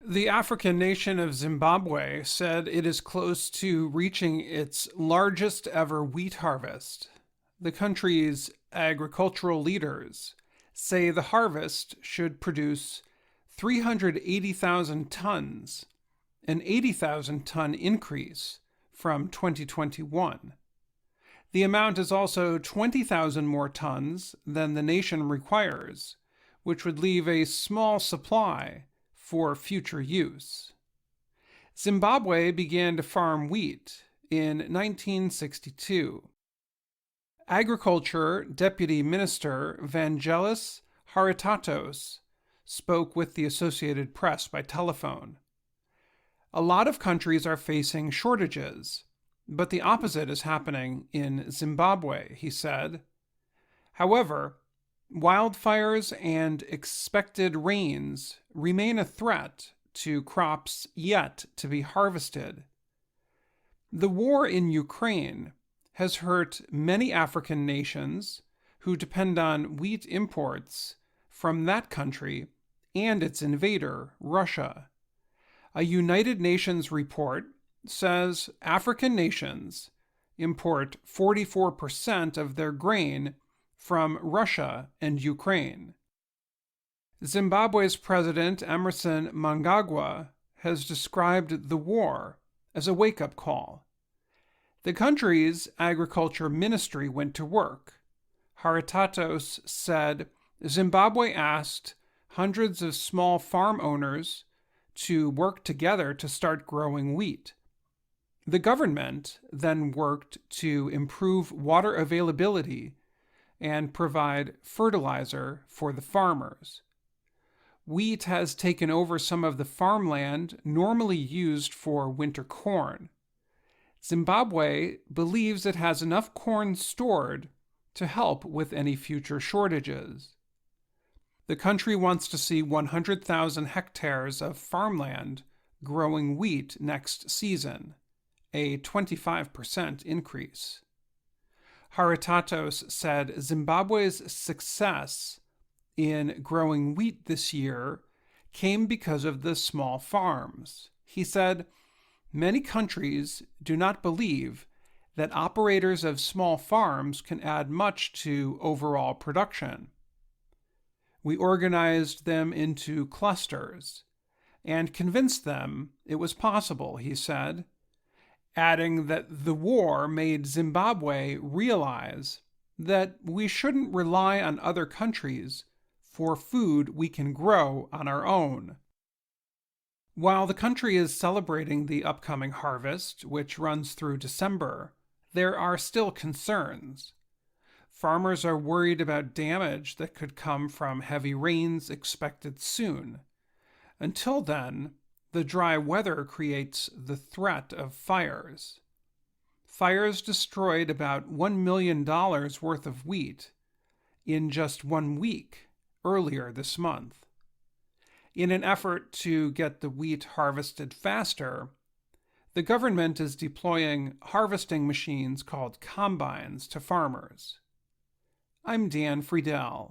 The African nation of Zimbabwe said it is close to reaching its largest ever wheat harvest. The country's agricultural leaders say the harvest should produce 380,000 tons, an 80,000 ton increase from 2021. The amount is also 20,000 more tons than the nation requires, which would leave a small supply for future use. Zimbabwe began to farm wheat in 1962. Agriculture Deputy Minister Vangelis Haritatos spoke with the Associated Press by telephone. A lot of countries are facing shortages, but the opposite is happening in Zimbabwe, he said. However, wildfires and expected rains remain a threat to crops yet to be harvested. The war in Ukraine has hurt many African nations who depend on wheat imports from that country and its invader, Russia. A United Nations report says African nations import 44% of their grain from Russia and Ukraine. Zimbabwe's President Emmerson Mnangagwa has described the war as a wake-up call. The country's agriculture ministry went to work. Haritatos said Zimbabwe asked hundreds of small farm owners to work together to start growing wheat. The government then worked to improve water availability and provide fertilizer for the farmers. Wheat has taken over some of the farmland normally used for winter corn. Zimbabwe believes it has enough corn stored to help with any future shortages. The country wants to see 100,000 hectares of farmland growing wheat next season, a 25% increase. Haritatos said Zimbabwe's success in growing wheat this year came because of the small farms. He said, many countries do not believe that operators of small farms can add much to overall production. We organized them into clusters and convinced them it was possible, he said, adding that the war made Zimbabwe realize that we shouldn't rely on other countries for food we can grow on our own. While the country is celebrating the upcoming harvest, which runs through December, there are still concerns. Farmers are worried about damage that could come from heavy rains expected soon. Until then, the dry weather creates the threat of fires. Fires destroyed about $1 million worth of wheat in just 1 week earlier this month. In an effort to get the wheat harvested faster, the government is deploying harvesting machines called combines to farmers. I'm Dan Friedel.